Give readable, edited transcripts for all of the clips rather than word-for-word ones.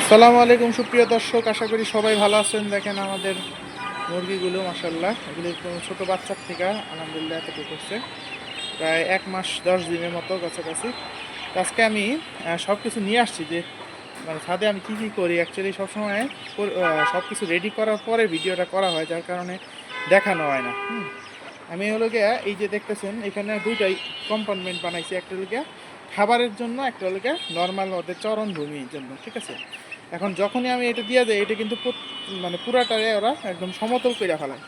আসসালামু আলাইকুম সুপ্রিয় দর্শক, আশা করি সবাই ভালো আছেন। দেখেন আমাদের মুরগিগুলো মাশাআল্লাহ, এগুলি ছোটো বাচ্চার থেকে আলহামদুলিল্লাহ এতটুকু করছে, প্রায় 1 মাস 10 দিনের মতো কাছাকাছি। আজকে আমি সব কিছু নিয়ে আসছি যে মানে ছাদে আমি কী কী করি। অ্যাকচুয়ালি সবসময় সব কিছু রেডি করার পরে ভিডিওটা করা হয়, যার কারণে দেখানো হয় না। আমি হলো গিয়া এই যে দেখতেছেন এখানে দুইটাই কম্পার্টমেন্ট বানাইছি, একটা হলো গিয়া খাবারের জন্য, একটা হলো গিয়া নর্মাল ওদের চরণভূমির জন্য, ঠিক আছে। এখন যখনই আমি এটা দিয়ে যাই, এটা কিন্তু মানে পুরাটারে ওরা একদম সমতল করে ফেলায়।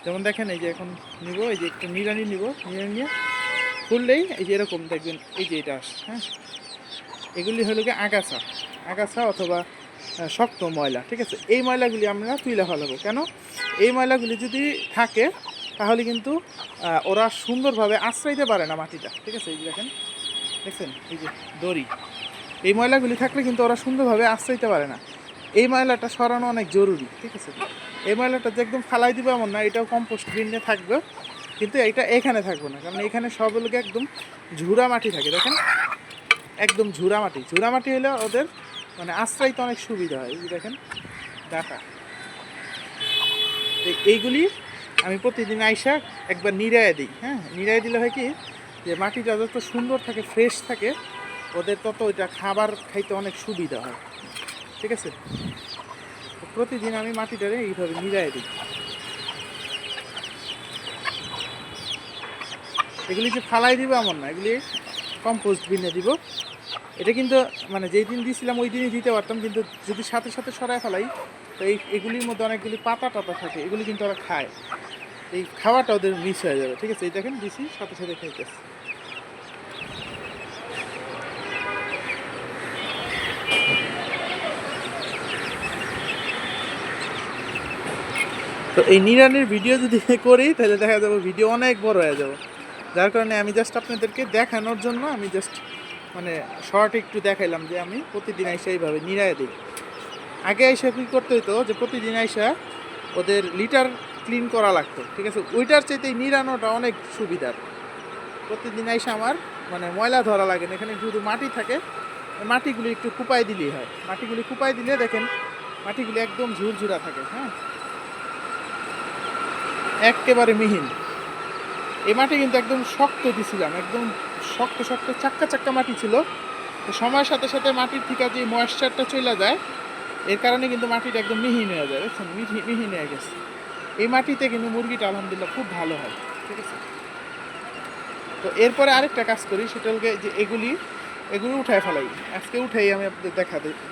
যেমন দেখেন এই যে এখন নিব, এই যে একটু নিড়ানি নিব, নিড়ানি নিয়ে খুললেই এই যে এরকম দেখবেন, এই যে এটা আসে। হ্যাঁ, এগুলি হলো গিয়ে আগাছা, আগাছা অথবা শক্ত ময়লা, ঠিক আছে। এই ময়লাগুলি আমরা তুলে ফেলাবো। কেন? এই ময়লাগুলি যদি থাকে তাহলে কিন্তু ওরা সুন্দরভাবে আশ্রইতে পারে না মাটিটা, ঠিক আছে। এই যে দেখেন, দেখছেন এই যে দড়ি, এই ময়লাগুলি থাকলে কিন্তু ওরা সুন্দরভাবে আশ্রইতে পারে না। এই ময়লাটা সরানো অনেক জরুরি, ঠিক আছে। এই ময়লাটা যে একদম ফালাই দিব এমন না, এটাও কম্পোস্ট বিনে থাকবে, কিন্তু এটা এখানে থাকবে না, কারণ এখানে সবগুলোকে একদম ঝুরা মাটি থাকে। দেখেন একদম ঝুরা মাটি, ঝুরা মাটি হলে ওদের মানে আশ্রয়তে অনেক সুবিধা হয়। এই যে দেখেন ডাটা, এইগুলি আমি প্রতিদিন আইসা একবার নিড়াইয়ে দিই। হ্যাঁ, নিড়াইয়ে দিলে হয় কি, যে মাটিটা যত সুন্দর থাকে, ফ্রেশ থাকে, ওদের তত ওইটা খাবার খাইতে অনেক সুবিধা হয়, ঠিক আছে। প্রতিদিন আমি মাটিটারে এইভাবে নিড়াইয়ে দিই। এগুলি যে ফালাই দিব এমন না, এগুলি কম্পোস্ট বিনে দিব। এটা কিন্তু মানে যেই দিন দিয়েছিলাম ওই দিনই দিতে পারতাম, কিন্তু যদি সাথে সাথে সরাই ফেলাই তো এগুলির মধ্যে অনেকগুলি পাতা টাতা থাকে, এগুলি কিন্তু ওরা খায়, এই খাওয়াটা ওদের মিস হয়ে যাবে, ঠিক আছে। এই দেখেন দিছি, সাথে সাথে খাইতেছে। তো এই নিরানির ভিডিও যদি করি তাহলে দেখা যাবে ভিডিও অনেক বড় হয়ে যাবে, যার কারণে আমি জাস্ট আপনাদেরকে দেখানোর জন্য আমি জাস্ট মানে শর্ট একটু দেখাইলাম যে আমি প্রতিদিন আইসা এইভাবে নিরায় দিই। আগে আইসা কী করতে হতো, যে প্রতিদিন আইসা ওদের লিটার ক্লিন করা লাগতো, ঠিক আছে। ওইটার চাইতে নিরানোটা অনেক সুবিধার। প্রতিদিন আইসা আমার মানে ময়লা ধরা লাগে না, এখানে শুধু মাটি থাকে, মাটিগুলি একটু কুপাই দিলেই হয়। মাটিগুলি কুপাই দিলে দেখেন মাটিগুলি একদম ঝুরঝুরা থাকে। হ্যাঁ, একেবারে মিহিন। এই মাটি কিন্তু একদম শক্ত দিছিলাম, একদম শক্ত শক্ত চাক্কা চাক্কা মাটি ছিল। তো সময়ের সাথে সাথে মাটির থেকে যে ময়েশ্চারটা চলে যায়, এর কারণে কিন্তু মাটিটা একদম মিহিন হয়ে যায়। দেখছেন মিহিন হয়ে গেছে। এই মাটিতে কিন্তু মুরগিটা আলহামদুলিল্লাহ খুব ভালো হয়, ঠিক আছে। তো এরপরে আরেকটা কাজ করি, সেটা হল যে এগুলি উঠায় ফেলাই। আজকে উঠাই আমি আপনাদের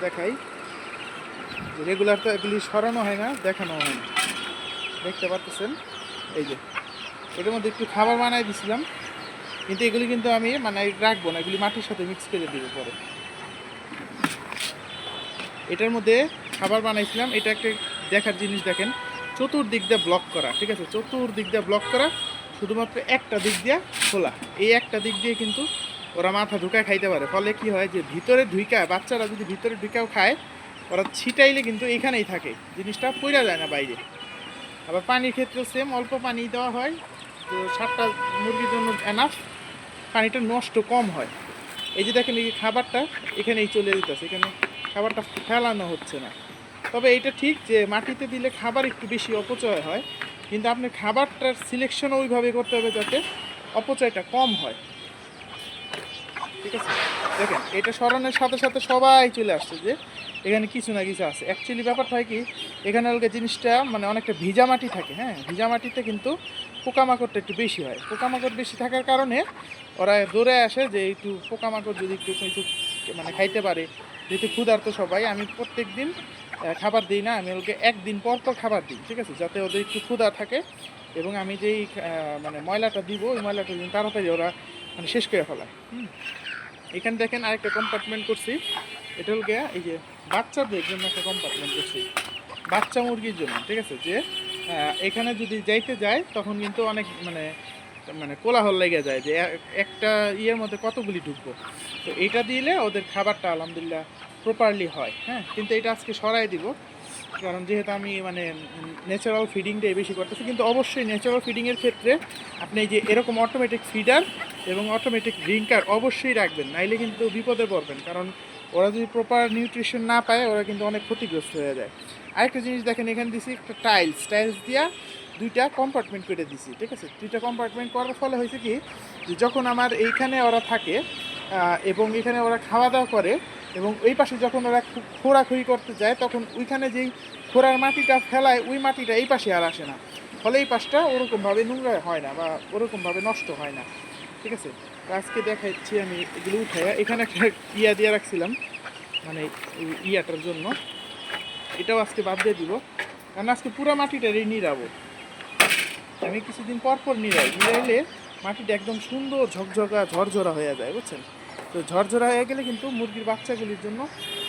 দেখাই। রেগুলার তো এগুলি সরানো হয় না, দেখানো হয় না, দেখতে পাচ্ছেন। এই যে এটার মধ্যে একটু খাবার বানাই দিছিলাম, কিন্তু এগুলি কিন্তু আমি মানে রাখবো না, এগুলি মাটির সাথে মিক্স করে দিব পরে। এটার মধ্যে খাবার বানাইছিলাম, এটা একটা দেখার জিনিস। দেখেন চতুর্দিক দিয়ে ব্লক করা, ঠিক আছে, চতুর্দিক দিয়ে ব্লক করা, শুধুমাত্র একটা দিক দিয়ে খোলা। এই একটা দিক দিয়ে কিন্তু ওরা মাথা ঢুকায় খাইতে পারে। ফলে কি হয়, যে ভিতরে ঢুকায়, বাচ্চারা যদি ভিতরে ঢুকাও খায়, ওরা ছিটাইলে কিন্তু এখানেই থাকে, জিনিসটা পড়া যায় না বাইরে। আবার পানির ক্ষেত্রেও সেম, অল্প পানি দেওয়া হয়, তো 7টা মুরগির জন্য এনাফ, পানিটা নষ্ট কম হয়। এই যে দেখেন এই খাবারটা এখানেই চলে যেতেছে, এখানে খাবারটা ফেলানো হচ্ছে না। তবে এটা ঠিক যে মাটিতে দিলে খাবার একটু বেশি অপচয় হয়, কিন্তু আপনি খাবারটার সিলেকশনও ওইভাবে করতে হবে যাতে অপচয়টা কম হয়, ঠিক আছে। দেখেন এটা সরানোর সাথে সাথে সবাই চলে আসছে যে এখানে কিছু না কিছু আছে। অ্যাকচুয়ালি ব্যাপারটা হয় কি, এখানে হলকে জিনিসটা মানে অনেকটা ভিজা মাটি থাকে। হ্যাঁ, ভিজা মাটিতে কিন্তু পোকামাকড়টা একটু বেশি হয়। পোকামাকড় বেশি থাকার কারণে ওরা দৌড়ে আসে যে একটু পোকামাকড় যদি একটু কিছু মানে খাইতে পারে। যেহেতু ক্ষুধার্ত সবাই, আমি প্রত্যেক দিন খাবার দিই না, আমি ওকে একদিন পর পর খাবার দিই, ঠিক আছে, যাতে ওদের একটু ক্ষুধা থাকে। এবং আমি যেই মানে ময়লাটা দিব, ওই ময়লাটা দিন তাড়াতাড়ি ওরা মানে শেষ করে ফেলায়। এখানে দেখেন আরেকটা কম্পার্টমেন্ট করছি, এটা হল গিয়া এই যে বাচ্চাদের জন্য একটা কম্পার্টমেন্ট করছি, বাচ্চা মুরগির জন্য, ঠিক আছে। যে এখানে যদি যাইতে যায় তখন কিন্তু অনেক মানে মানে কোলাহল লেগে যায় যে একটা ইয়ের মধ্যে কতগুলি ঢুকবো। তো এটা দিলে ওদের খাবারটা আলহামদুলিল্লাহ প্রপারলি হয়। হ্যাঁ, কিন্তু এটা আজকে সরাই দিব, কারণ যেহেতু আমি মানে ন্যাচারাল ফিডিংটাই বেশি করতেছি। কিন্তু অবশ্যই ন্যাচারাল ফিডিংয়ের ক্ষেত্রে আপনি এই যে এরকম অটোমেটিক ফিডার এবং অটোমেটিক ড্রিঙ্কার অবশ্যই রাখবেন, নাইলে কিন্তু বিপদে পড়বেন। কারণ ওরা যদি প্রপার নিউট্রিশন না পায় ওরা কিন্তু অনেক ক্ষতিগ্রস্ত হয়ে যায়। আরেকটা জিনিস দেখেন, এখানে দিছি একটা টাইলস দিয়া দুইটা কম্পার্টমেন্ট করে দিছি, ঠিক আছে। দুইটা কম্পার্টমেন্ট করার ফলে হয়েছে কি, যে যখন আমার এইখানে ওরা থাকে এবং এখানে ওরা খাওয়া দাওয়া করে, এবং ওই পাশে যখন ওরা খোঁড়াখুড়ি করতে যায়, তখন ওইখানে যেই খোঁড়ার মাটিটা ফেলায় ওই মাটিটা এই পাশে আর আসে না, ফলে এই পাশটা ওরকমভাবে নোংরা হয় না বা ওরকমভাবে নষ্ট হয় না, ঠিক আছে। তো আজকে দেখাচ্ছি আমি এগুলো উঠাই। এখানে একটা ইয়া দিয়ে রাখছিলাম, মানে ইয়াটার জন্য, এটাও আজকে বাদ দিয়ে দিব, কারণ আজকে পুরো মাটিটারই নিড়াবো। আমি কিছুদিন পর পর নিড়াইলে মাটিটা একদম সুন্দর ঝকঝকা ঝরঝরা হয়ে যায়, বুঝছেন। তো ঝরঝরা হয়ে গেলে কিন্তু মুরগির বাচ্চাগুলির জন্য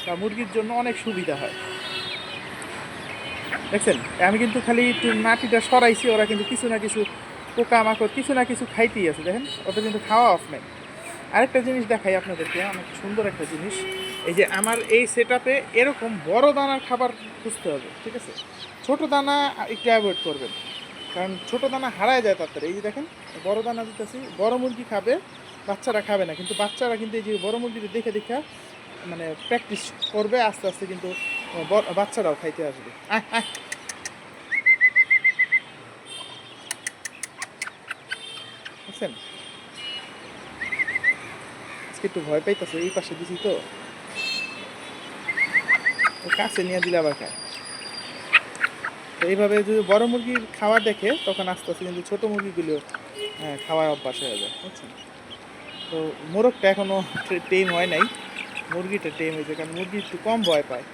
বা মুরগির জন্য অনেক সুবিধা হয়। দেখছেন, আমি কিন্তু খালি একটু মাটিটা সরাইছি, ওরা কিন্তু কিছু না কিছু পোকামাকড় কিছু না কিছু খাইতেই আছে, দেখেন ওটা কিন্তু খাওয়া অফ নাই। আরেকটা জিনিস দেখাই আপনাদেরকে, অনেক সুন্দর একটা জিনিস। এই যে আমার এই সেটআপে এরকম বড় দানার খাবার খুঁজতে হবে, ঠিক আছে। ছোট দানা একটু অ্যাভয়েড করবেন, কারণ ছোট দানা হারায় যায় তাড়াতাড়ি। এই যে দেখেন বড় দানা দিতেছি, বড় মুরগি খাবে, বাচ্চারা খাবে না, কিন্তু বাচ্চারা কিন্তু এই যে বড় মুরগিটা দেখে দেখে মানে প্র্যাকটিস করবে, আস্তে আস্তে কিন্তু বাচ্চারাও খাইতে আসবে। বুঝছেন, আজকে একটু ভয় পাইতেছে, এই পাশে দিছি তো, কাছে নিয়ে দিলে আবার খায়। তো এইভাবে যদি বড় মুরগির খাওয়া দেখে, তখন আস্তে আস্তে কিন্তু ছোটো মুরগিগুলো খাওয়ার অভ্যাস হয়ে যায়, বুঝছেন। তো মোরগটা এখনও টেম হয় নাই, মুরগিটা টেম হয়েছে, কারণ মুরগি একটু কম ভয় পায়।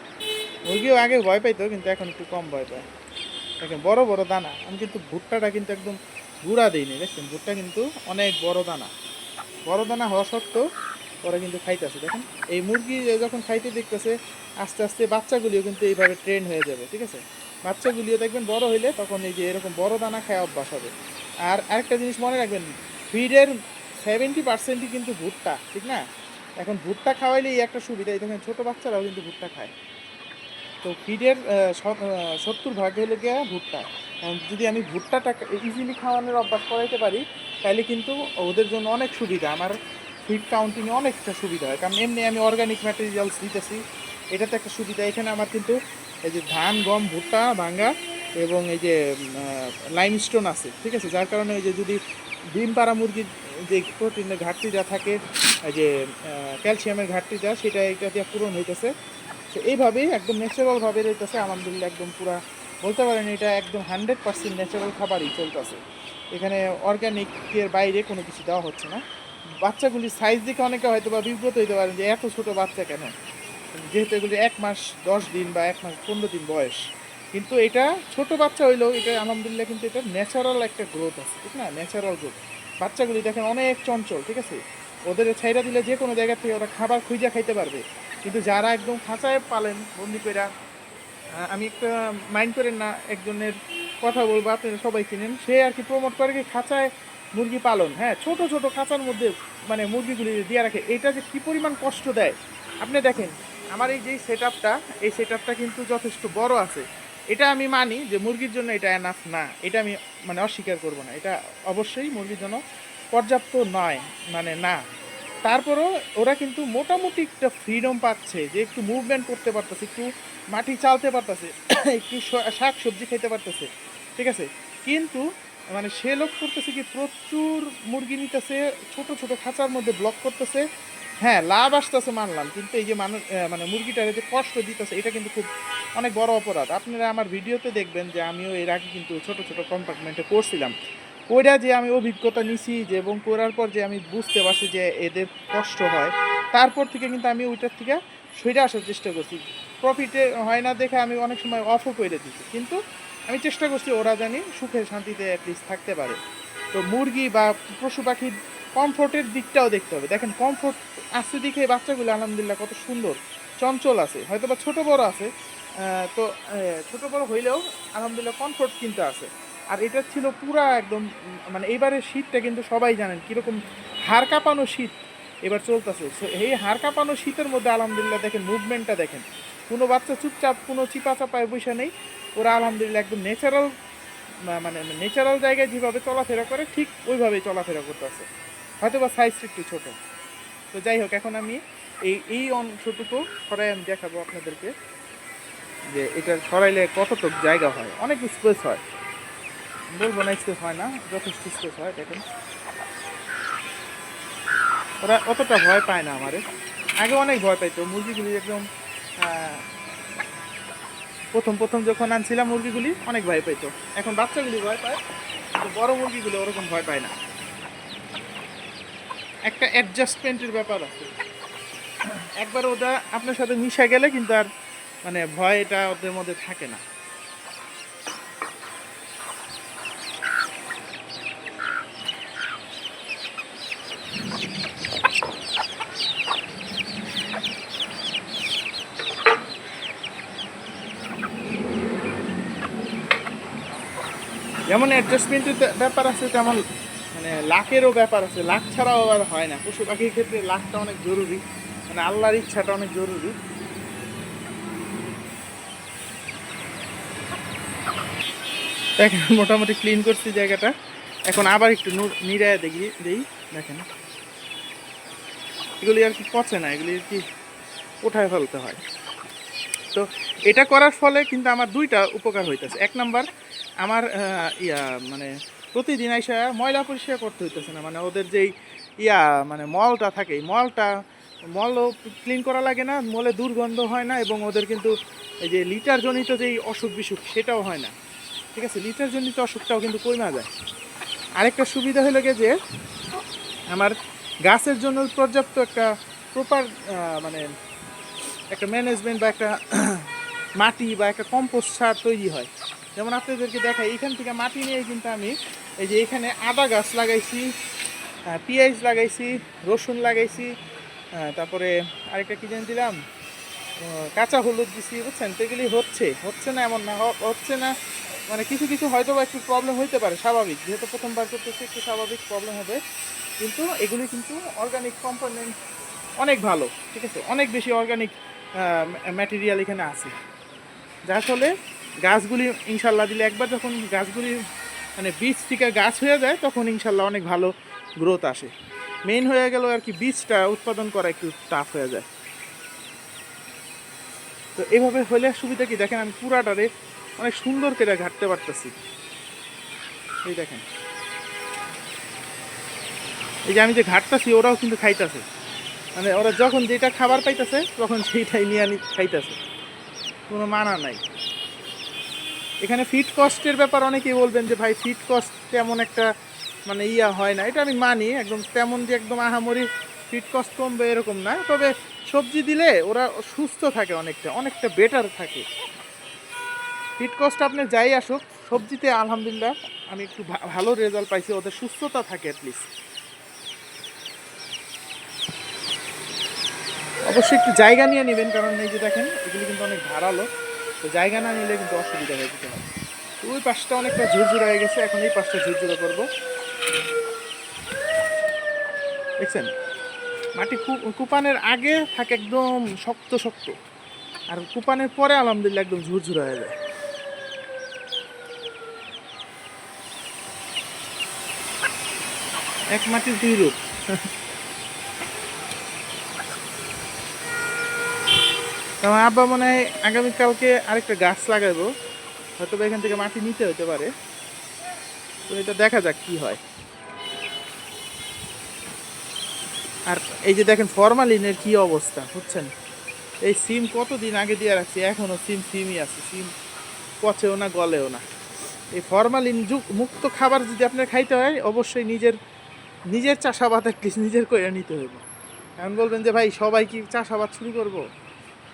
মুরগিও আগে ভয় পাইতো, কিন্তু এখন একটু কম ভয় পায়। দেখেন বড় বড় দানা, আমি কিন্তু ভুট্টাটা কিন্তু একদম গুঁড়া দিইনি, দেখছেন ভুট্টা কিন্তু অনেক বড় দানা, বড় দানা হওয়া সত্ত্বেও ওরা কিন্তু খাইতেছে। দেখেন এই মুরগি যখন খাইতে দেখতেছে, আস্তে আস্তে বাচ্চাগুলিও কিন্তু এইভাবে ট্রেন হয়ে যাবে, ঠিক আছে। বাচ্চাগুলিও দেখবেন বড় হইলে তখন এই যে এরকম বড় দানা খায় অভ্যাস হবে। আর আরেকটা জিনিস মনে রাখবেন, ফিডের 70%ই কিন্তু ভুট্টা, ঠিক না। এখন ভুট্টা খাওয়াইলে এই একটা সুবিধা, এই দেখেন ছোটো বাচ্চারাও কিন্তু ভুট্টা খায়। তো ফিডের 70% হলো গিয়ে ভুট্টা। যদি আমি ভুট্টাটা ইজিলি খাওয়ানোর অভ্যাস করাইতে পারি, তাহলে কিন্তু ওদের জন্য অনেক সুবিধা, আমার ফিড কাউন্টিংয়ে অনেকটা সুবিধা হয়। কারণ এমনি আমি অর্গানিক ম্যাটেরিয়ালস দিতেছি, এটাতে একটা সুবিধা। এখানে আমার কিন্তু এই যে ধান, গম, ভুট্টা ভাঙ্গা এবং এই যে লাইমস্টোন আছে, ঠিক আছে। যার কারণে এই যে যদি ডিম পাড়া মুরগির যে প্রোটিনের ঘাটতিটা থাকে, এই যে ক্যালসিয়ামের ঘাটতিটা, সেটা এটা দিয়ে পূরণ হইতেছে। তো এইভাবেই একদম ন্যাচারালভাবে রইতেছে, আলহামদুলিল্লাহ একদম পুরা বলতে পারেন এটা একদম 100% ন্যাচারাল খাবারই চলতেছে। এখানে অর্গ্যানিকের বাইরে কোনো কিছু দেওয়া হচ্ছে না। বাচ্চাগুলির সাইজ দেখে অনেকে হয়তো বা বিব্রত হইতে পারেন যে এত ছোট বাচ্চা কেন, যেহেতু এগুলি 1 মাস 10 দিন বা 1 মাস 15 দিন বয়স। কিন্তু এটা ছোট বাচ্চা হইলেও এটা আলহামদুলিল্লাহ কিন্তু এটা ন্যাচারাল একটা গ্রোথ আছে, ঠিক না, ন্যাচারাল গ্রোথ। বাচ্চাগুলি দেখেন অনেক চঞ্চল, ঠিক আছে। ওদের ছাইরা দিলে যে কোনো জায়গা থেকে ওরা খাবার খুঁজে খাইতে পারবে। কিন্তু যারা একদম খাঁচায় পালেন বন্দি কইরা, আমি একটা মাইন্ড করেন না, একজনের কথা বলবো, আপনারা সবাই চিনেন, সে আর কি প্রমোট করে কি খাঁচায় মুরগি পালন, হ্যাঁ, ছোট ছোট খাঁচার মধ্যে মানে মুরগিগুলি দিয়ে রাখে। এটা যে কী পরিমাণ কষ্ট দেয় আপনি দেখেন। আমার এই যে সেটআপটা, এই সেটআপটা কিন্তু যথেষ্ট বড় আছে। এটা আমি মানি যে মুরগির জন্য এটা এনাফ না, এটা আমি মানে অস্বীকার করব না, এটা অবশ্যই মুরগির জন্য পর্যাপ্ত নয়, মানে না। তারপরও ওরা কিন্তু মোটামুটি একটা ফ্রিডম পাচ্ছে, যে একটু মুভমেন্ট করতে পারতেছে, একটু মাটি চালতে পারতেছে, একটু শাক সবজি খেতে পারতেছে, ঠিক আছে। কিন্তু মানে সে লোক করতেছে কি, প্রচুর মুরগি নিতেছে, ছোট ছোট খাঁচার মধ্যে ব্লক করতেছে। হ্যাঁ, লাভ আসতেছে মানলাম, কিন্তু এই যে মানুষ মানে মুরগিটারে যে কষ্ট দিতেছে, এটা কিন্তু খুব অনেক বড় অপরাধ। আপনারা আমার ভিডিওতে দেখবেন যে আমিও এর আগে কিন্তু ছোট ছোট কম্পার্টমেন্টে করছিলাম। কইরা যে আমি অভিজ্ঞতা নিছি, যে এবং করার পর যে আমি বুঝতে পারছি যে এদের কষ্ট হয়, তারপর থেকে কিন্তু আমি ওইটার থেকে সরে আসার চেষ্টা করছি। প্রফিটে হয় না দেখে আমি অনেক সময় অফও করে দিচ্ছি, কিন্তু আমি চেষ্টা করছি ওরা জানি সুখে শান্তিতে অ্যাটলিস্ট থাকতে পারে। তো মুরগি বা পশু পাখির কমফোর্টের দিকটাও দেখতে হবে। দেখেন কমফোর্ট আছে দেখে বাচ্চাগুলো আলহামদুলিল্লাহ কত সুন্দর চঞ্চল আছে, হয়তো বা ছোটো বড় আছে। তো ছোটো বড় হইলেও আলহামদুলিল্লাহ কমফোর্ট কিন্তু আছে। আর এটা ছিল পুরা একদম মানে এইবারের শীতটা কিন্তু সবাই জানেন কীরকম হাড় কাঁপানো শীত এবার চলতেছে। এই হাড় কাঁপানো শীতের মধ্যে আলহামদুলিল্লাহ দেখেন মুভমেন্টটা দেখেন, কোনো বাচ্চা চুপচাপ কোনো চিপা চাপায় বসে নেই, ওরা আলহামদুলিল্লাহ একদম ন্যাচারাল মানে ন্যাচারাল জায়গায় যেভাবে চলাফেরা করে ঠিক ওইভাবেই চলাফেরা করতেছে, হয়তো বা সাইজটা একটু ছোটো। তো যাই হোক, এখন আমি এই অংশটুকু সরাই আমি দেখাবো আপনাদেরকে যে এটা সরাইলে কতটুকু জায়গা হয়, অনেক স্পেস হয়, বলবো না স্পেস হয় না, যথেষ্ট স্পেস হয়। দেখেন ওরা অতটা ভয় পায় না আমারে, আগে অনেক ভয় পাইতো মুরগিগুলি একদম। প্রথম প্রথম যখন আনছিলাম মুরগিগুলি অনেক ভয় পাইতো, এখন বাচ্চাগুলি ভয় পায়, কিন্তু বড় মুরগিগুলো ওরকম ভয় পায় না। একটা অ্যাডজাস্টমেন্টের ব্যাপার আছে, একবার ওটা আপনার সাথে মিশে গেলে কিন্তু আর মানে ভয় এটা ওদের মধ্যে থাকে না। যেমন অ্যাডজাস্টমেন্টের ব্যাপার আছে, তেমন মানে লাখেরও ব্যাপার আছে, লাখ ছাড়াও আর হয় না। পশু পাখির ক্ষেত্রে লাখটা অনেক জরুরি, মানে আল্লাহর ইচ্ছাটা অনেক জরুরি। দেখেন মোটামুটি ক্লিন করছি জায়গাটা, এখন আবার একটু নিরায় দেখি দেই। দেখেন এগুলি আর কি পচে না, এগুলি আর কি উঠায় ফেলতে হয়। তো এটা করার ফলে কিন্তু আমার দুইটা উপকার হইতেছে। এক নাম্বার, আমার মানে প্রতিদিন আইসা ময়লা পরিষ্কার করতে হইতেছে না, মানে ওদের যেই মানে মলটা থাকে, মলও ক্লিন করা লাগে না, মলে দুর্গন্ধ হয় না, এবং ওদের কিন্তু এই যে লিটারজনিত যেই অসুখ বিসুখ সেটাও হয় না। ঠিক আছে, লিটারজনিত অসুখটাও কিন্তু কমা যায়। আরেকটা সুবিধা হলো গিয়ে যে আমার গাছের জন্য পর্যাপ্ত একটা প্রপার মানে একটা ম্যানেজমেন্ট বা একটা মাটি বা একটা কম্পোস্ট সার তৈরি হয়। যেমন আপনাদেরকে দেখাই, এইখান থেকে মাটি নিয়ে কিন্তু আমি এই যে এখানে আদা গাছ লাগাইছি, পেঁয়াজ লাগাইছি, রসুন লাগাইছি, তারপরে আরেকটা কী জানি দিলাম, কাঁচা হলুদ দিছি, বুঝছেন? তো এগুলি হচ্ছে না এমন না, হচ্ছে না মানে কিছু কিছু হয়তো বা একটু প্রবলেম হইতে পারে, স্বাভাবিক, যেহেতু প্রথমবার করতেছে একটু স্বাভাবিক প্রবলেম হবে, কিন্তু এগুলি কিন্তু অর্গানিক কম্পোনেন্ট অনেক ভালো। ঠিক আছে, অনেক বেশি অর্গানিক ম্যাটেরিয়াল এখানে আছে, যার ফলে গাছগুলি ইনশাল্লাহ দিলে একবার যখন গাছগুলি মানে বীজ থেকে গাছ হয়ে যায় তখন ইনশাল্লাহ অনেক ভালো গ্রোথ আসে। মেইন হয়ে গেল আর কি বীজটা উৎপাদন করা একটু টাফ হয়ে যায়। তো এভাবে হলে সুবিধা কি দেখেন, আমি পুরাটারে অনেক সুন্দর করে ঘাটতে পারতেছি। এই দেখেন, এই যে আমি যে ঘাটতেছি ওরাও কিন্তু খাইতেছে, মানে ওরা যখন যেটা খাবার পাইতেছে তখন সেইটাই নিয়ে খাইতেছে, কোনো মানা নাই। এখানে ফিড কস্টের ব্যাপার অনেকেই বলবেন যে ভাই ফিড কস্ট তেমন একটা মানে হয় না, এটা আমি মানি, একদম তেমন যে একদম আহামরি ফিড কস্ট কমবে এরকম না, তবে সবজি দিলে ওরা সুস্থ থাকে, অনেকটা বেটার থাকে। ফিড কস্ট আপনি যাই আসুক, সবজিতে আলহামদুলিল্লাহ আমি একটু ভালো রেজাল্ট পাইছি, ওদের সুস্থতা থাকে অ্যাটলিস্ট। অবশ্যই একটু জায়গা নিয়ে নেবেন, কারণ এই যে দেখেন এগুলি কিন্তু অনেক ধারালো, তো জায়গা না নিলে কিন্তু অসুবিধা হয়ে যেতে হয়। তো ওই পাশটা অনেকটা ঝুরঝুরা হয়ে গেছে, এখন এই পাশটা ঝুরঝুরা করবো। দেখছেন, মাটি কুপানের আগে থাকে একদম শক্ত শক্ত, আর কুপানের পরে আলহামদুলিল্লাহ একদম ঝুরঝুরা হয়ে যায়। এক মাটির দুই রূপ। আমার আব্বা মনে হয় আগামীকালকে আরেকটা গাছ লাগাবো, হয়তো এখান থেকে মাটি নিতে হতে পারে, তো এটা দেখা যাক কি হয়। আর এই যে দেখেন ফরমালিনের কি অবস্থা, বুঝছেন? এই সিম কতদিন আগে দিয়ে রাখছি, এখনও সিমই আছে, সিম পচেও না গলেও না। এই ফরমালিন মুক্ত খাবার যদি আপনার খাইতে হয়, অবশ্যই নিজের চাষাবাদ অ্যাটলিস্ট নিজের করে নিতে হবে। এখন বলবেন যে ভাই সবাই কি চাষাবাদ শুরু করব,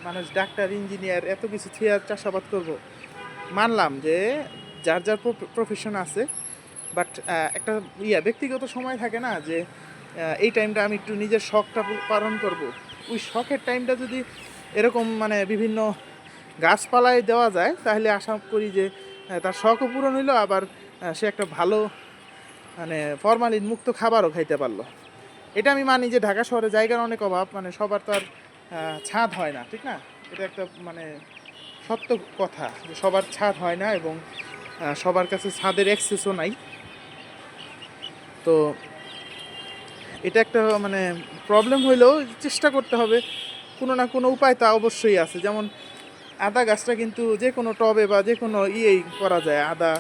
মানুষ ডাক্তার ইঞ্জিনিয়ার এত কিছু থেকে আর চাষাবাদ করব? মানলাম যে যার যার প্রফেশন আছে, বাট একটা ব্যক্তিগত সময় থাকে না যে এই টাইমটা আমি একটু নিজের শখটা পালন করব। ওই শখের টাইমটা যদি এরকম মানে বিভিন্ন গাছপালায় দেওয়া যায়, তাহলে আশা করি যে তার শখও পূরণ হইলো, আবার সে একটা ভালো মানে ফরমালিন মুক্ত খাবারও খাইতে পারলো। এটা আমি মানি যে ঢাকা শহরে জায়গার অনেক অভাব, মানে সবার তো আর ছাদ হয় না, ঠিক না? এটা একটা মানে সত্য কথা যে সবার ছাদ হয় না, এবং সবার কাছে ছাদের অ্যাক্সেসও নাই। তো এটা একটা মানে প্রবলেম হইলেও চেষ্টা করতে হবে, কোনো না কোনো উপায় তো অবশ্যই আছে। যেমন আদা গাছটা কিন্তু যে কোনো টবে বা যে কোনো ইয়েই করা যায়, আদা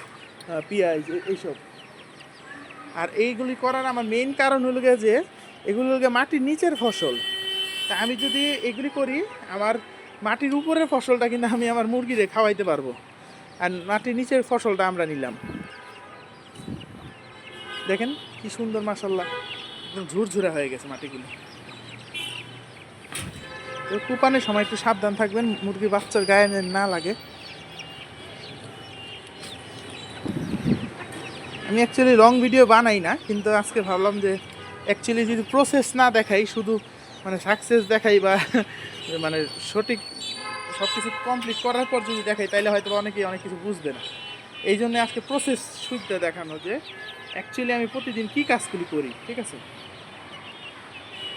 পেঁয়াজ এইসব। আর এইগুলি করার আমার মেইন কারণ হলো গিয়ে যে এগুলো হলো গিয়ে মাটির নিচের ফসল। তা আমি যদি এগুলি করি, আমার মাটির উপরের ফসলটা কিন্তু আমি আমার মুরগিরে খাওয়াইতে পারবো, আর মাটির নিচের ফসলটা আমরা নিলাম। দেখেন কি সুন্দর, মাশাল্লাহ, একদম ঝুরঝুরা হয়ে গেছে মাটিগুলো। তো কুপানের সময় একটু সাবধান থাকবেন, মুরগির বাচ্চার গায়ে না লাগে। আমি অ্যাকচুয়ালি লং ভিডিও বানাই না, কিন্তু আজকে ভাবলাম যে অ্যাকচুয়ালি যদি প্রসেস না দেখাই, শুধু মানে সাকসেস দেখাই বা মানে সঠিক সব কিছু কমপ্লিট করার পর যদি দেখাই, তাহলে হয়তো অনেকেই অনেক কিছু বুঝবে না। এই জন্য আজকে প্রসেস শুদ্ধ দেখানো যে অ্যাকচুয়ালি আমি প্রতিদিন কী কাজগুলি করি, ঠিক আছে।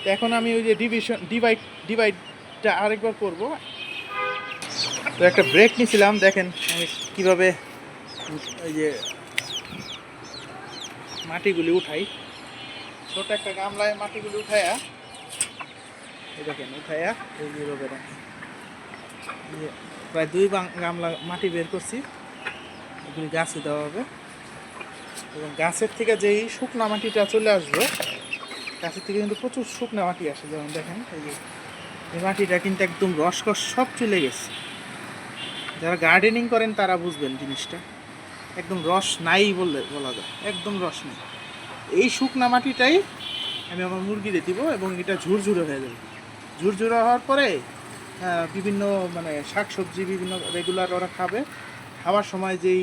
তো এখন আমি ওই যে ডিভাইডটা আরেকবার করব। তো একটা ব্রেক নিয়েছিলাম, দেখেন আমি কীভাবে ওই যে মাটিগুলি উঠাই। ছোট একটা গামলায় মাটিগুলি উঠাইয়া, এই দেখেন উঠাইয়া এই যেভাবে প্রায় 2 গামলা মাটি বের করছি, এগুলি গাছে দেওয়া হবে। এবং গাছের থেকে যেই শুকনা মাটিটা চলে আসবে, গাছের থেকে কিন্তু প্রচুর শুকনা মাটি আসে। যেমন দেখেন এই মাটিটা কিন্তু একদম রসকস সব চলে গেছে। যারা গার্ডেনিং করেন তারা বুঝবেন জিনিসটা, একদম রস নাই বলা যায়, একদম রস নেই। এই শুকনা মাটিটাই আমি আমার মুরগিরে দিব, এবং এটা ঝুরঝুরে হয়ে যাবে। ঝুরঝুরে হওয়ার পরে বিভিন্ন মানে শাকসবজি বিভিন্ন রেগুলার ওরা খাবে। খাওয়ার সময় যেই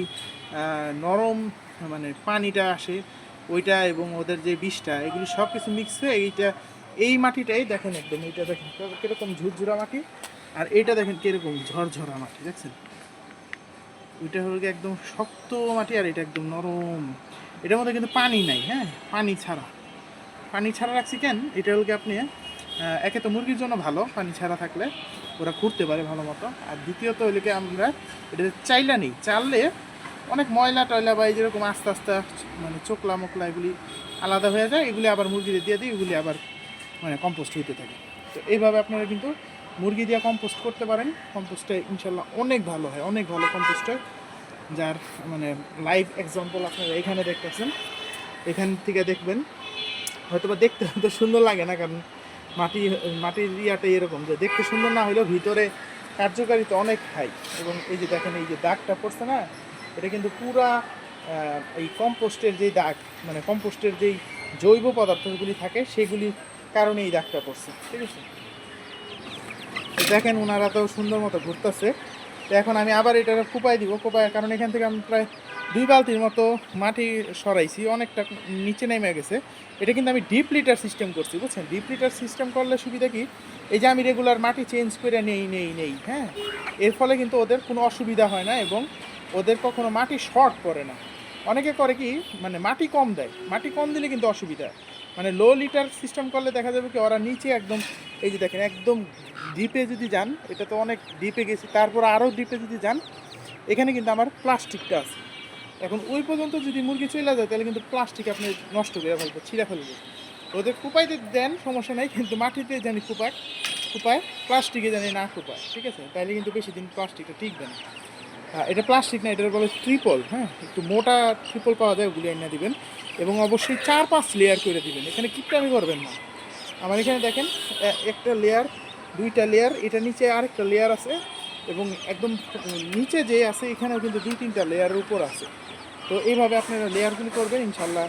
নরম মানে পানিটা আসে ওইটা, এবং ওদের যে বিষটা, এগুলি সব কিছু মিক্স হয়ে এই মাটিটাই দেখেন একদম, এইটা দেখেন কীরকম ঝুরঝুরা মাটি, আর এইটা দেখেন কীরকম ঝরঝরা মাটি, দেখছেন। ওইটা হলো একদম শক্ত মাটি, আর এটা একদম নরম। এটার মধ্যে কিন্তু পানি নাই, হ্যাঁ, পানি ছাড়া রাখছি কেন, এটা হলো আপনি একে তো মুরগির জন্য ভালো, পানি ছাড়া থাকলে ওরা ঘুরতে পারে ভালো মতো। আর দ্বিতীয়ত হইলে কি, আমরা এটা চাইলা নেই, চাললে অনেক ময়লা টয়লা বা এই যেরকম আস্তে আস্তে মানে চোকলা মোকলা এগুলি আলাদা হয়ে যায়, এগুলি আবার মুরগিতে দিয়ে দিই, এগুলি আবার মানে কম্পোস্ট হইতে থাকে। তো এইভাবে আপনারা কিন্তু মুরগি দিয়ে কম্পোস্ট করতে পারেন। কম্পোস্টে ইনশাল্লাহ অনেক ভালো হয়, অনেক ভালো কম্পোস্ট হয়, যার মানে লাইভ এক্সাম্পল আপনারা এখানে দেখতেছেন। এখান থেকে দেখবেন, হয়তো বা দেখতে হয়তো সুন্দর লাগে না, কারণ মাটির ইয়াটা এরকম যে দেখতে সুন্দর না হলেও ভিতরে কার্যকারিতা অনেক হাই। এবং এই যে দেখেন এই যে দাগটা পড়ছে না, এটা কিন্তু পুরা এই কম্পোস্টের যেই দাগ, মানে কম্পোস্টের যেই জৈব পদার্থগুলি থাকে সেগুলির কারণে এই দাগটা পড়ছে, ঠিক আছে। দেখেন ওনারা তো সুন্দর মতো ঘুরতেছে। তো এখন আমি আবার এটা কুপায় দিব, কারণ এখান থেকে আমি প্রায় 2 বালতির মতো মাটি সরাইছি, অনেকটা নিচে নেমে গেছে। এটা কিন্তু আমি ডিপ লিটার সিস্টেম করছি, বুঝছেন। ডিপ লিটার সিস্টেম করলে সুবিধা কি, এই যে আমি রেগুলার মাটি চেঞ্জ করে নেই, হ্যাঁ, এর ফলে কিন্তু ওদের কোনো অসুবিধা হয় না, এবং ওদের কখনো মাটি শর্ট পড়ে না। অনেকে করে কি, মানে মাটি কম দেয়, মাটি কম দিলে কিন্তু অসুবিধা। মানে লো লিটার সিস্টেম করলে দেখা যাবে কি, ওরা নিচে একদম এই যে দেখেন একদম ডিপে যদি যান, এটা তো অনেক ডিপে গেছি, তারপর আরও ডিপে যদি যান, এখানে কিন্তু আমার প্লাস্টিকটা আছে। এখন ওই পর্যন্ত যদি মুরগি চলে যায়, তাহলে কিন্তু প্লাস্টিক আপনি নষ্ট করে ফেলবে, ছিঁড়ে ফেলবে। ওদের কুপাইতে দেন সমস্যা নেই, কিন্তু মাটিতে জানি কুপায়, প্লাস্টিকে জানি না কুপায়, ঠিক আছে। তাইলে কিন্তু বেশি দিন প্লাস্টিকটা টিকবে না। এটা প্লাস্টিক না, এটা বলে ট্রিপল, হ্যাঁ, একটু মোটা ট্রিপল পাওয়া যায়, ওগুলি এনে দিবেন, এবং অবশ্যই 4-5 লেয়ার করে দিবেন। এখানে কিপটামি করবেন না। আমার এখানে দেখেন একটা লেয়ার, 2টা লেয়ার, এটা নিচে আরেকটা লেয়ার আছে, এবং একদম নিচে যে আছে এখানেও কিন্তু 2-3টা লেয়ারের উপর আছে। তো এইভাবে আপনারা লেয়ারগুলি করবেন, ইনশাল্লাহ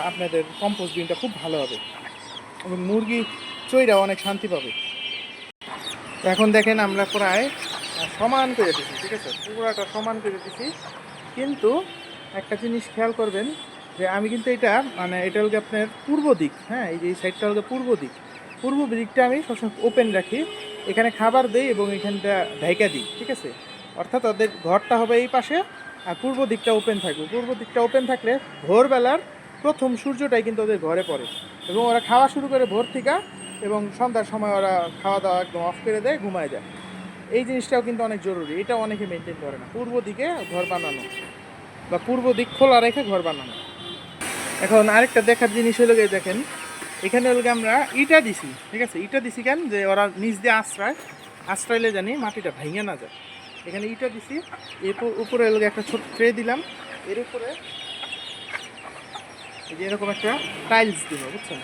আপনাদের কম্পোস্ট বিনটা খুব ভালো হবে, এবং মুরগি চইরা অনেক শান্তি পাবে। এখন দেখেন আমরা প্রায় সমান করে দিচ্ছি, ঠিক আছে, পুরোটা সমান করে দিচ্ছি। কিন্তু একটা জিনিস খেয়াল করবেন যে আমি কিন্তু এটা মানে এটা হলো আপনার পূর্ব দিক, হ্যাঁ, এই যে এই সাইডটা হলো পূর্ব দিকটা আমি সবসময় ওপেন রাখি, এখানে খাবার দিই এবং এখানটা ঢাইকা দিই, ঠিক আছে। অর্থাৎ ওদের ঘরটা হবে এই পাশে, আর পূর্ব দিকটা ওপেন থাকবে। পূর্ব দিকটা ওপেন থাকলে ভোরবেলার প্রথম সূর্যটাই কিন্তু ওদের ঘরে পড়ে, এবং ওরা খাওয়া শুরু করে ভোর থেকে, এবং সন্ধ্যার সময় ওরা খাওয়া দাওয়া একদম অফ করে দেয়, ঘুমায় যায়। এই জিনিসটাও কিন্তু অনেক জরুরি, এটা অনেকে মেনটেন করে না, পূর্ব দিকে ঘর বানানো বা পূর্ব দিক খোলা রেখে ঘর বানানো। এখন আরেকটা দেখার জিনিস হলো গিয়ে দেখেন, এখানে হলো গিয়ে আমরা ইটা দিছি, ঠিক আছে। ইটা দিছি কেন, যে ওরা নিচ দিয়ে আশ্রয়লে জানি মাটিটা ভেঙে না যায়। এখানে ইটা দিছি, এরপর উপরে হলো গিয়ে একটা ছোট ট্রে দিলাম, এর উপরে এই যে এরকম একটা টাইলস দিব, বুঝছেন।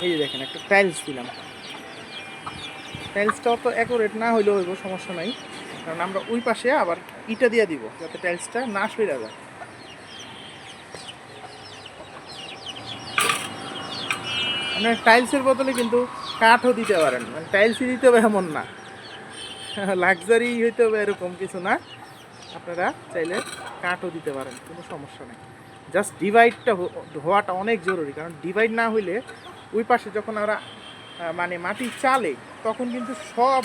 এই যে দেখেন একটা টাইলস দিলাম। টাইলসটা অত অ্যাকুরেট না হইলেও হইব, সমস্যা নাই, কারণ আমরা ওই পাশে আবার ইটা দিয়ে দিব যাতে টাইলসটা না সইরা যায়। আপনার টাইলসের বদলে কিন্তু কাঠও দিতে পারেন, মানে টাইলসই দিতে হবে এমন না, লাক্সারি হইতে হবে এরকম কিছু না। আপনারা চাইলে কাঠও দিতে পারেন, কোনো সমস্যা নেই। জাস্ট ডিভাইডটা হওয়াটা অনেক জরুরি, কারণ ডিভাইড না হইলে ওই পাশে যখন ওরা মানে মাটি চালে তখন কিন্তু সব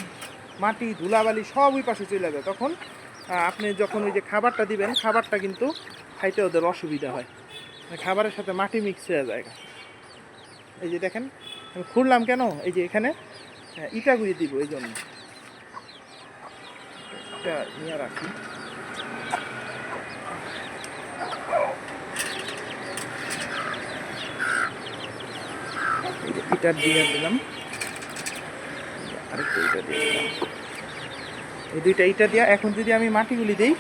মাটি ধুলাবালি সব ওই পাশে চলে যায়। তখন আপনি যখন ওই যে খাবারটা দিবেন, খাবারটা কিন্তু খাইতে ওদের অসুবিধা হয়, মানে খাবারের সাথে মাটি মিক্স হয়ে যায়। এই যে দেখেন আমি খুললাম কেন, এই যে এখানে ইটাগুলি দিব, এই জন্য এটা নিয়ে রাখি। ইটা দিয়ে দিলাম, আরেকটা ইটা দিয়ে দিলাম, এই দুইটা ইটা দিয়া এখন যদি আমি মাটিগুলি দিই,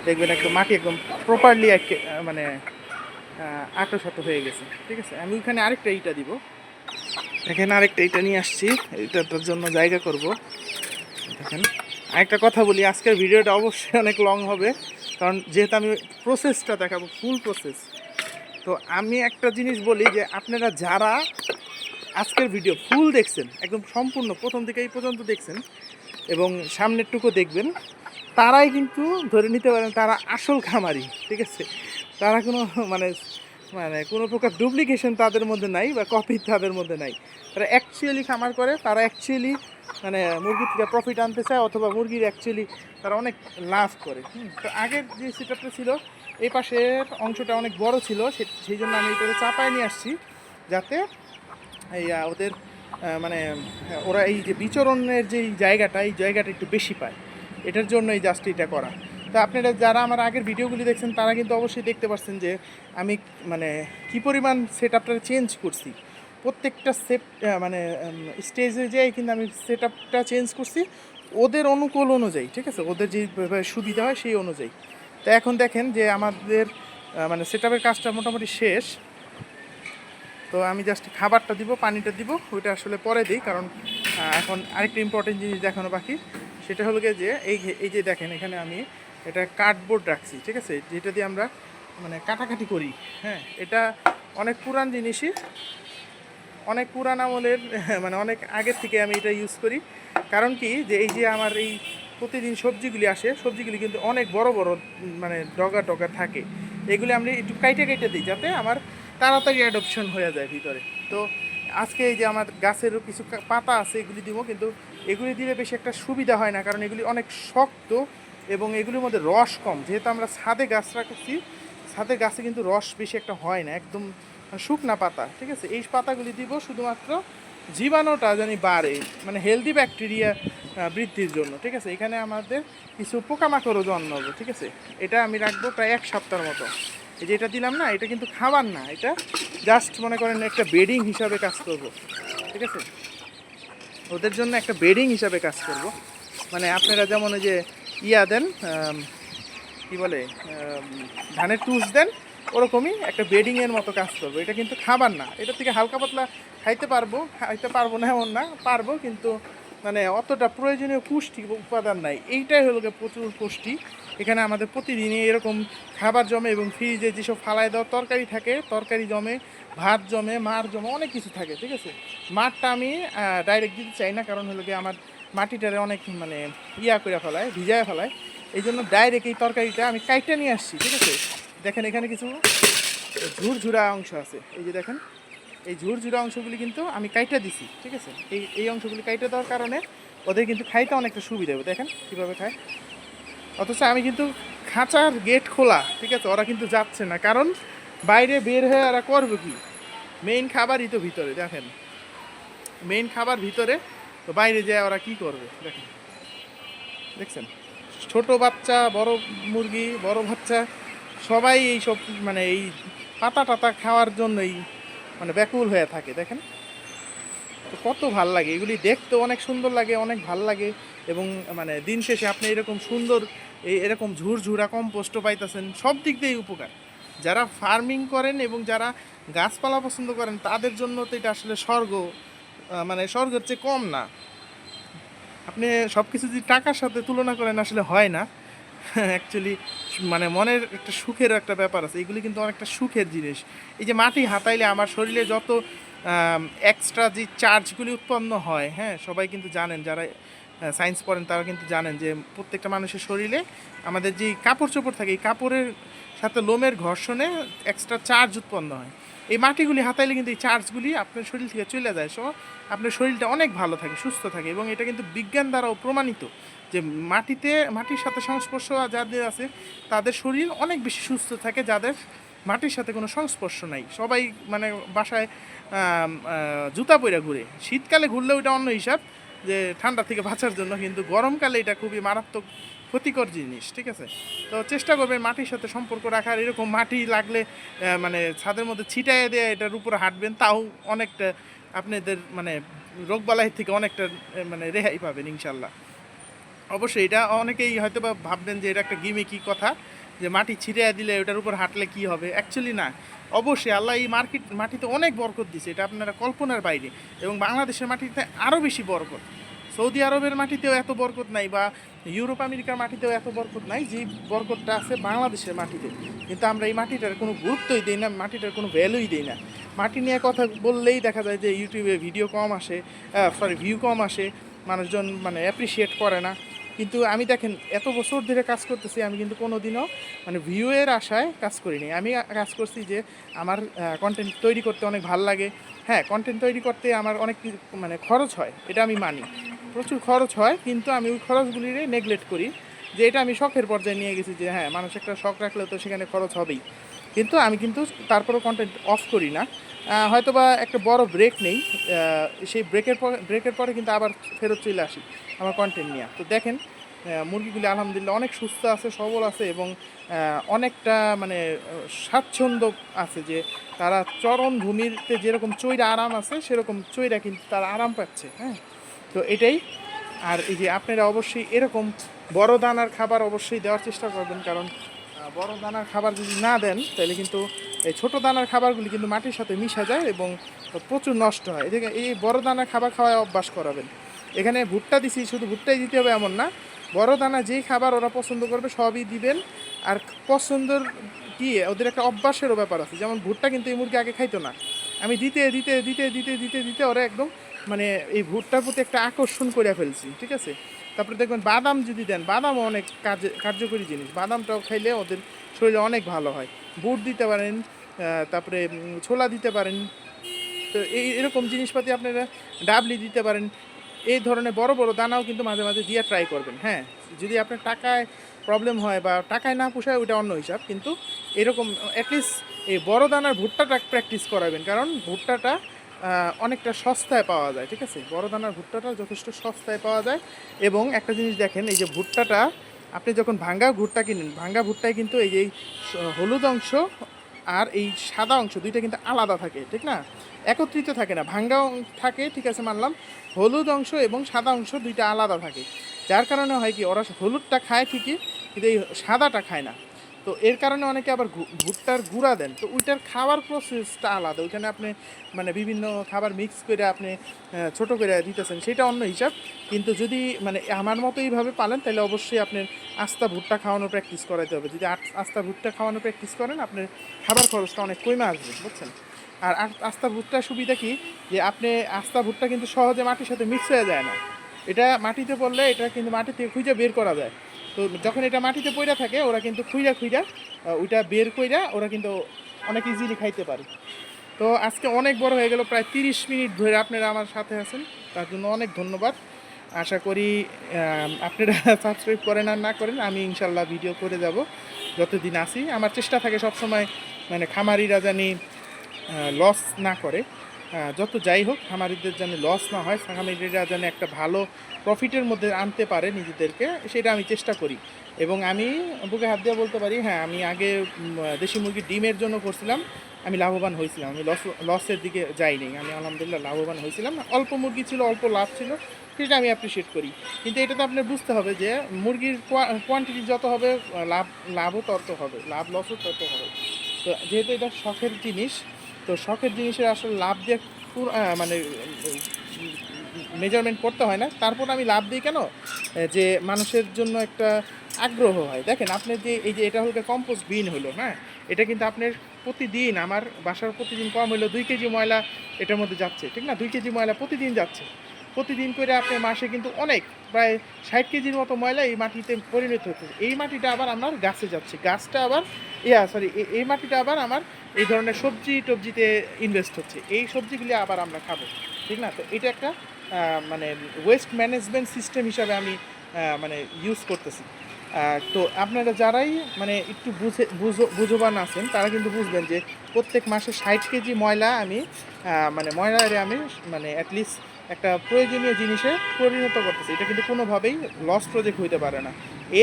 দেখবেন একদম মাটি একদম প্রপারলি মানে আটো হয়ে গেছে, ঠিক আছে। আমি ওইখানে আরেকটা ইটা দিব, এখানে আরেকটা ইটা নিয়ে আসছি, এটার জন্য জায়গা করব। দেখেন আরেকটা কথা বলি, আজকের ভিডিওটা অবশ্যই অনেক লং হবে, কারণ যেহেতু আমি প্রসেসটা দেখাবো, ফুল প্রসেস। তো আমি একটা জিনিস বলি, যে আপনারা যারা আজকের ভিডিও ফুল দেখছেন, একদম সম্পূর্ণ প্রথম থেকে এই পর্যন্ত দেখছেন এবং সামনেরটুকু দেখবেন, তারাই কিন্তু ধরে নিতে পারেন তারা আসল খামারি, ঠিক আছে। তারা কোনো মানে মানে কোনো প্রকার ডুপ্লিকেশন তাদের মধ্যে নাই বা কপি তাদের মধ্যে নাই। তারা অ্যাকচুয়ালি খামার করে, তারা অ্যাকচুয়ালি মানে মুরগির থেকে প্রফিট আনতে চায়, অথবা মুরগির অ্যাকচুয়ালি তারা অনেক লাভ করে। তো আগের যে সেটআপটা ছিল, এই পাশের অংশটা অনেক বড় ছিল, সেই জন্য আমি এটাকে চাপায় নিয়ে আসছি, যাতে এই ওদের মানে ওরা এই যে বিচরণের যে জায়গাটা, এই জায়গাটা একটু বেশি পায়, এটার জন্য এই জাস্ট এটা করা। তো আপনারা যারা আমার আগের ভিডিওগুলি দেখছেন, তারা কিন্তু অবশ্যই দেখতে পাচ্ছেন যে আমি মানে কী পরিমাণ সেটআপটা চেঞ্জ করছি। প্রত্যেকটা মানে স্টেজে যেয়ে কিন্তু আমি সেটআপটা চেঞ্জ করছি ওদের অনুকূল অনুযায়ী, ঠিক আছে, ওদের যে সুবিধা হয় সেই অনুযায়ী। তো এখন দেখেন যে আমাদের মানে সেটআপের কাজটা মোটামুটি শেষ। তো আমি জাস্ট খাবারটা দিব, পানিটা দিব, ওইটা আসলে পরে দিই, কারণ এখন আরেকটা ইম্পর্টেন্ট জিনিস দেখানো বাকি। সেটা হলো গিয়ে যে এই যে দেখেন এখানে আমি এটা কার্ডবোর্ড রাখছি, ঠিক আছে, যেটা দিয়ে আমরা মানে কাটাকাটি করি। হ্যাঁ, এটা অনেক পুরান জিনিসই, অনেক পুরান আমলের, মানে অনেক আগের থেকে আমি এটা ইউজ করি। কারণ কি, যে এই যে আমার এই প্রতিদিন সবজিগুলি আসে, সবজিগুলি কিন্তু অনেক বড় বড় মানে ডগা টগা থাকে, এগুলি আমি একটু কাইটে কাইটে দিই, যাতে আমার তাড়াতাড়ি অ্যাডপশন হয়ে যায় ভিতরে। তো আজকে এই যে আমার গাছেরও কিছু পাতা আছে, এগুলি দিব, কিন্তু এগুলি দিলে বেশি একটা সুবিধা হয় না, কারণ এগুলি অনেক শক্ত এবং এগুলির মধ্যে রস কম। যেহেতু আমরা ছাদে গাছ রাখছি, ছাদের গাছে কিন্তু রস বেশি একটা হয় না, একদম শুকনা পাতা, ঠিক আছে। এই পাতাগুলি দিব শুধুমাত্র জীবাণুটা জানি বাড়ে, মানে হেলদি ব্যাকটেরিয়া বৃদ্ধির জন্য, ঠিক আছে। এখানে আমাদের কিছু পোকামাকড়ও জন্মাবো, ঠিক আছে। এটা আমি রাখবো প্রায় 1 সপ্তাহের মতো। এই যে এটা দিলাম না, এটা কিন্তু খাবার না, এটা জাস্ট মনে করেন একটা বেডিং হিসাবে কাজ করব, ঠিক আছে। ওদের জন্য একটা বেডিং হিসাবে কাজ করব, মানে আপনারা যেমন ওই যে ইয়া দেন, কি বলে, ধানের টুস দেন, ওরকমই একটা বেডিংয়ের মতো কাজ করবো। এটা কিন্তু খাবার না, এটা থেকে হালকা পাতলা খাইতে পারবো না এমন না, পারবো, কিন্তু মানে অতটা প্রয়োজনীয় পুষ্টি উপাদান নাই। এইটাই হলো প্রচুর পুষ্টি। এখানে আমাদের প্রতিদিনই এরকম খাবার জমে, এবং ফ্রিজে যেসব ফালায় দেওয়া তরকারি থাকে, তরকারি জমে, ভাত জমে, মার জমে, অনেক কিছু থাকে, ঠিক আছে। মারটা আমি ডাইরেক্ট দিতে চাই না, কারণ হলো গিয়ে আমার মাটিটারে অনেক মানে ইয়া করে ফেলায়, ভিজায় ফেলায়। এই জন্য ডাইরেক্ট এই তরকারিটা আমি কাইটা নিয়ে আসছি, ঠিক আছে। দেখেন এখানে কিছু ঝুরঝুরা অংশ আছে, এই যে দেখেন এই ঝুরঝুরা অংশগুলি কিন্তু আমি কাইটা দিছি, ঠিক আছে। এই অংশগুলি কাইটা দেওয়ার কারণে ওদের কিন্তু খাইতে অনেকটা সুবিধা হবে, দেখেন কীভাবে খায়। অথচ আমি কিন্তু খাঁচার গেট খোলা, ঠিক আছে, ওরা কিন্তু যাচ্ছে না, কারণ বাইরে বের হয়ে ওরা করবে কি, মেইন খাবারই তো ভিতরে, দেখেন মেইন খাবার ভিতরে, তো বাইরে যায় ওরা কি করবে, দেখেন, দেখছেন। ছোট বাচ্চা, বড় মুরগি, বড় বাচ্চা, সবাই এই সব মানে এই পাতা টাতা খাওয়ার জন্যই মানে ব্যাকুল হয়ে থাকে। দেখেন তো কত ভাল লাগে, এগুলি দেখতে অনেক সুন্দর লাগে, অনেক ভাল লাগে। এবং মানে দিন শেষে আপনি এরকম সুন্দর এরকম ঝুরঝুরা কম্পোস্টও পাইতেছেন, সব দিক দিয়েই উপকার। যারা ফার্মিং করেন এবং যারা গাছপালা পছন্দ করেন তাদের জন্য তো এটা আসলে স্বর্গ, মানে স্বর্গের চেয়ে কম না। আপনি সব কিছু যদি টাকার সাথে তুলনা করেন আসলে হয় না অ্যাকচুয়ালি। মানে মনের একটা সুখের একটা ব্যাপার আছে, এগুলি কিন্তু অনেকটা সুখের জিনিস। এই যে মাটি হাতাইলে আমার শরীরে যত এক্সট্রা যে চার্জগুলি উৎপন্ন হয়, হ্যাঁ সবাই কিন্তু জানেন, যারা সায়েন্স পড়েন তারা কিন্তু জানেন যে প্রত্যেকটা মানুষের শরীরে আমাদের যে কাপড় চোপড় থাকে, এই কাপড়ের সাথে লোমের ঘর্ষণে এক্সট্রা চার্জ উৎপন্ন হয়। এই মাটিগুলি হাতাইলে কিন্তু এই চার্জগুলি আপনার শরীর থেকে চলে যায়, সো আপনার শরীরটা অনেক ভালো থাকে, সুস্থ থাকে। এবং এটা কিন্তু বিজ্ঞান দ্বারাও প্রমাণিত যে মাটির সাথে সংস্পর্শ যাদের আছে তাদের শরীর অনেক বেশি সুস্থ থাকে, যাদের মাটির সাথে কোনো সংস্পর্শ নাই। সবাই মানে বাসায় জুতা পরে ঘুরে, শীতকালে ঘুরলে ওইটা অন্য হিসাব, যে ঠান্ডা থেকে বাঁচার জন্য, কিন্তু গরমকালে এটা খুবই মারাত্মক ক্ষতিকর জিনিস, ঠিক আছে। তো চেষ্টা করবেন মাটির সাথে সম্পর্ক রাখার। এরকম মাটি লাগলে মানে ছাদের মধ্যে ছিটাইয়ে দিয়ে এটার উপরে হাঁটবেন, তাও অনেকটা আপনাদের মানে রোগবালাই থেকে অনেকটা মানে রেহাই পাবেন ইনশাল্লাহ। অবশ্যই এটা অনেকেই হয়তো বা ভাববেন যে এটা একটা গিমিকি কথা, যে মাটি ছিটিয়ে দিলে ওটার উপর হাঁটলে কি হবে। অ্যাকচুয়ালি না, অবশ্যই আল্লাহ এই মাটিতে অনেক বরকত দিছে, এটা আপনারা কল্পনার বাইরে। এবং বাংলাদেশের মাটিতে আরও বেশি বরকত। সৌদি আরবের মাটিতেও এত বরকত নাই, বা ইউরোপ আমেরিকার মাটিতেও এত বরকত নাই যে বরকতটা আছে বাংলাদেশের মাটিতে। কিন্তু আমরা এই মাটিটার কোনো গুরুত্বই দিই না, মাটিটার কোনো ভ্যালুই দিই না। মাটি নিয়ে কথা বললেই দেখা যায় যে ইউটিউবে ভিডিও কম আসে, ভিউ কম আসে, মানুষজন মানে অ্যাপ্রিসিয়েট করে না। কিন্তু আমি দেখেন এত বছর ধরে কাজ করতেছি, আমি কিন্তু কোনো দিনও মানে ভিউয়ের আশায় কাজ করিনি। আমি কাজ করছি যে আমার কন্টেন্ট তৈরি করতে অনেক ভাল লাগে। হ্যাঁ, কন্টেন্ট তৈরি করতে আমার অনেক মানে খরচ হয়, এটা আমি মানি, প্রচুর খরচ হয়। কিন্তু আমি ওই খরচগুলিরে নেগলেক্ট করি, যে এটা আমি শখের পর্যায়ে নিয়ে গেছি, যে হ্যাঁ মানুষ একটা শখ রাখলেও তো সেখানে খরচ হবেই। কিন্তু আমি কিন্তু তারপরেও কন্টেন্ট অফ করি না। হয়তো বা একটা বড় ব্রেক নেই, সেই ব্রেকের পরে কিন্তু আবার ফেরত চলে আসি আমার কন্টেন্ট নিয়ে। তো দেখেন মুরগিগুলি আলহামদুলিল্লাহ অনেক সুস্থ আছে, সবল আছে, এবং অনেকটা মানে স্বাচ্ছন্দ্য আছে, যে তারা চরণভূমিতে যেরকম চৈরা আরাম আছে সেরকম চৈরা কিন্তু তারা আরাম পাচ্ছে। হ্যাঁ, তো এটাই। আর এই যে আপনারা অবশ্যই এরকম বড় দানার খাবার অবশ্যই দেওয়ার চেষ্টা করবেন, কারণ বড় দানার খাবার যদি না দেন তাহলে কিন্তু এই ছোটো দানার খাবারগুলি কিন্তু মাটির সাথে মিশা যায় এবং প্রচুর নষ্ট হয়। এদিকে এই বড় দানার খাবার খাওয়ায় অভ্যাস করাবেন। এখানে ভুট্টা দিছি, শুধু ভুট্টাই দিতে হবে এমন না, বড় দানা যেই খাবার ওরা পছন্দ করবে সবই দিবেন। আর পছন্দের কি ওদের একটা অভ্যাসেরও ব্যাপার আছে, যেমন ভুট্টা কিন্তু এই মুরগি আগে খাইতো না, আমি দিতে দিতে দিতে দিতে দিতে দিতে ওরা একদম মানে এই ভুট্টার প্রতি একটা আকর্ষণ করে ফেলছি, ঠিক আছে। তারপরে দেখবেন বাদাম যদি দেন, বাদামও অনেক কার্যকরী জিনিস, বাদামটাও খাইলে ওদের শরীরে অনেক ভালো হয়। বুট দিতে পারেন, তারপরে ছোলা দিতে পারেন। তো এরকম জিনিসপাতি আপনারা ডাবলি দিতে পারেন। এই ধরনের বড় বড় দানাও কিন্তু মাঝে মাঝে দিয়ে ট্রাই করবেন। হ্যাঁ, যদি আপনার টাকায় প্রবলেম হয় বা টাকায় না পোষায় ওইটা অন্য হিসাব, কিন্তু এরকম অ্যাটলিস্ট এই বড় দানার ভুট্টাটা প্র্যাকটিস করাবেন, কারণ ভুট্টাটা অনেকটা সস্তায় পাওয়া যায়, ঠিক আছে। বড় দানার ভুট্টাটা যথেষ্ট সস্তায় পাওয়া যায়। এবং একটা জিনিস দেখেন, এই যে ভুট্টাটা আপনি যখন ভাঙ্গা ভুট্টা কিনেন, ভাঙ্গা ভুট্টায় কিন্তু এই যে হলুদ অংশ আর এই সাদা অংশ দুইটা কিন্তু আলাদা থাকে, ঠিক না, একত্রিত থাকে না। ভাঙ্গা থাকে ঠিক আছে মানলাম, হলুদ অংশ এবং সাদা অংশ দুইটা আলাদা থাকে, যার কারণে হয় কি ওরা হলুদটা খায় ঠিকই কিন্তু এই সাদাটা খায় না। তো এর কারণে অনেকে আবার ভুট্টার গুঁড়া দেন, তো ওইটার খাওয়ার প্রসেসটা আলাদা, ওইখানে আপনি মানে বিভিন্ন খাবার মিক্স করে আপনি ছোটো করে দিতেছেন, সেটা অন্য হিসাব। কিন্তু যদি মানে আমার মতো এইভাবে পালেন তাহলে অবশ্যই আপনার আস্তা ভুট্টা খাওয়ানোর প্র্যাকটিস করাইতে হবে। যদি আস্তা ভুট্টা খাওয়ানোর প্র্যাকটিস করেন আপনার খাবার খরচটা অনেক কমে আসবে, বুঝছেন। আর আস্তা ভুট্টার সুবিধা কি, যে আপনি আস্তা ভুট্টা কিন্তু সহজে মাটির সাথে মিক্স হয়ে যায় না, এটা মাটিতে পড়লে এটা কিন্তু মাটি থেকে খুঁজে বের করা যায়। তো যখন এটা মাটিতে পড়ে থাকে ওরা কিন্তু খুঁজা ওইটা বের কইরা ওরা কিন্তু অনেক ইজিলি খাইতে পারে। তো আজকে অনেক বড় হয়ে গেল, প্রায় 30 মিনিট ধরে আপনারা আমার সাথে আছেন, তার জন্য অনেক ধন্যবাদ। আশা করি আপনারা সাবস্ক্রাইব করেন আর না করেন, আমি ইনশাল্লাহ ভিডিও করে যাব যতদিন আসি। আমার চেষ্টা থাকে সবসময় মানে খামারিরা জানি লস না করে, যত যাই হোক খামারিদের যেন লস না হয়, খামারিরা যেন একটা ভালো প্রফিটের মধ্যে আনতে পারে নিজেদেরকে, সেটা আমি চেষ্টা করি। এবং আমি বুকে হাত দিয়ে বলতে পারি, হ্যাঁ আমি আগে দেশি মুরগির ডিমের জন্য করছিলাম, আমি লাভবান হয়েছিলাম, আমি লসের দিকে যাইনি, আমি আলহামদুলিল্লাহ লাভবান হয়েছিলাম। অল্প মুরগি ছিল, অল্প লাভ ছিল, সেটা আমি অ্যাপ্রিসিয়েট করি। কিন্তু এটা তো আপনার বুঝতে হবে যে মুরগির কোয়ান্টিটি যত হবে লাভও তত হবে, লাভ লসও তত হবে। তো যেহেতু এটা শখের জিনিস, তো শখের জিনিসের আসলে লাভ দিয়ে মানে মেজারমেন্ট করতে হয় না। তারপর আমি লাভ দিই কেন, যে মানুষের জন্য একটা আগ্রহ হয়। দেখেন আপনি যে এই যে এটা হলো কম্পোস্ট বিন হলো, হ্যাঁ এটা কিন্তু আপনার প্রতিদিন আমার বাসার প্রতিদিন কম হলো 2 কেজি ময়লা এটার মধ্যে যাচ্ছে, ঠিক না? 2 কেজি ময়লা প্রতিদিন যাচ্ছে। প্রতিদিন করে আপনার মাসে কিন্তু অনেক প্রায় 60 কেজির মতো ময়লা এই মাটিতে পরিণত হচ্ছে। এই মাটিটা আবার আমার গাছে যাচ্ছে, গাছটা আবার এই মাটিটা আবার আমার এই ধরনের সবজি টবজিতে ইনভেস্ট হচ্ছে, এই সবজিগুলি আবার আমরা খাবো, ঠিক না? তো এটা একটা মানে ওয়েস্ট ম্যানেজমেন্ট সিস্টেম হিসাবে আমি মানে ইউজ করতেছি। তো আপনারা যারাই মানে একটু বুঝবান আছেন তারা কিন্তু বুঝবেন যে প্রত্যেক মাসে 60 কেজি ময়লা আমি মানে ময়লারে আমি মানে অ্যাটলিস্ট একটা প্রয়োজনীয় জিনিসে পরিণত করতেছি। এটা কিন্তু কোনোভাবেই লস প্রজেক্ট হইতে পারে না।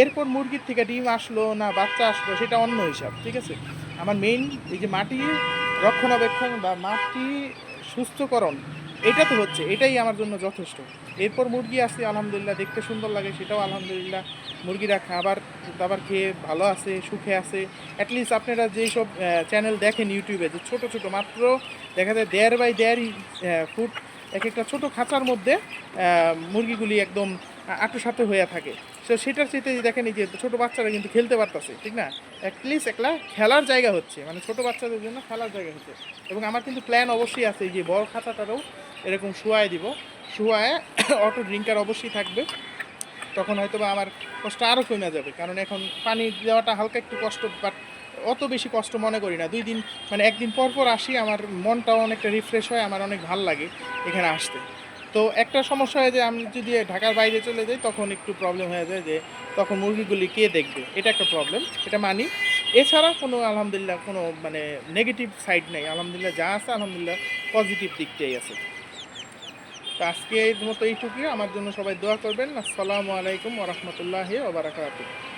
এরপর মুরগির থেকে ডিম আসলো না বাচ্চা আসলো সেটা অন্য হিসাব, ঠিক আছে? আমার মেইন এই যে মাটি রক্ষণাবেক্ষণ বা মাটি সুস্থকরণ, এটা তো হচ্ছে, এটাই আমার জন্য যথেষ্ট। এরপর মুরগি আসছে আলহামদুলিল্লাহ, দেখতে সুন্দর লাগে, সেটাও আলহামদুলিল্লাহ। মুরগিরা খাবার দাবার খেয়ে ভালো আছে, সুখে আছে। অ্যাটলিস্ট আপনারা যেই সব চ্যানেল দেখেন ইউটিউবে, যে ছোটো ছোটো মাত্র দেখা যায় 1.5 বাই 1.5 ফুট এক একটা ছোটো খাঁচার মধ্যে মুরগিগুলি একদম আঁটো হয়ে থাকে। তো সেটার চেয়ে দেখেন এই যে ছোটো বাচ্চারা কিন্তু খেলতে পারতেছে, ঠিক না? অ্যাটলিস্ট একটা খেলার জায়গা হচ্ছে, মানে ছোটো বাচ্চাদের জন্য খেলার জায়গা হচ্ছে। এবং আমার কিন্তু প্ল্যান অবশ্যই আছে, এই যে বড় খাঁচাটারও এরকম শুয়ায় দিব, শুয়ায় অটো ড্রিঙ্কার অবশ্যই থাকবে। তখন হয়তো বা আমার কষ্ট আরও কমে যাবে, কারণ এখন পানি দেওয়াটা হালকা একটু কষ্ট, বাট অত বেশি কষ্ট মনে করি না। 2 দিন মানে একদিন পর পর আসি, আমার মনটাও অনেকটা রিফ্রেশ হয়, আমার অনেক ভালো লাগে এখানে আসতে। তো একটা সমস্যা হয় যে আমি যদি ঢাকার বাইরে চলে যাই তখন একটু প্রবলেম হয়ে যায়, যে তখন মুরগিগুলি কে দেখবে, এটা একটা প্রবলেম, এটা মানি। এছাড়া কোনো আলহামদুলিল্লাহ কোনো মানে নেগেটিভ সাইড নেই, আলহামদুলিল্লাহ যা আছে আলহামদুলিল্লাহ পজিটিভ দিকটাই আছে। তো আজকে এর মতো এইটুকুই, আমার জন্য সবাই দোয়া করবেন। আসসালামু আলাইকুম ওয়া রাহমাতুল্লাহি ওয়া বারাকাতুহু।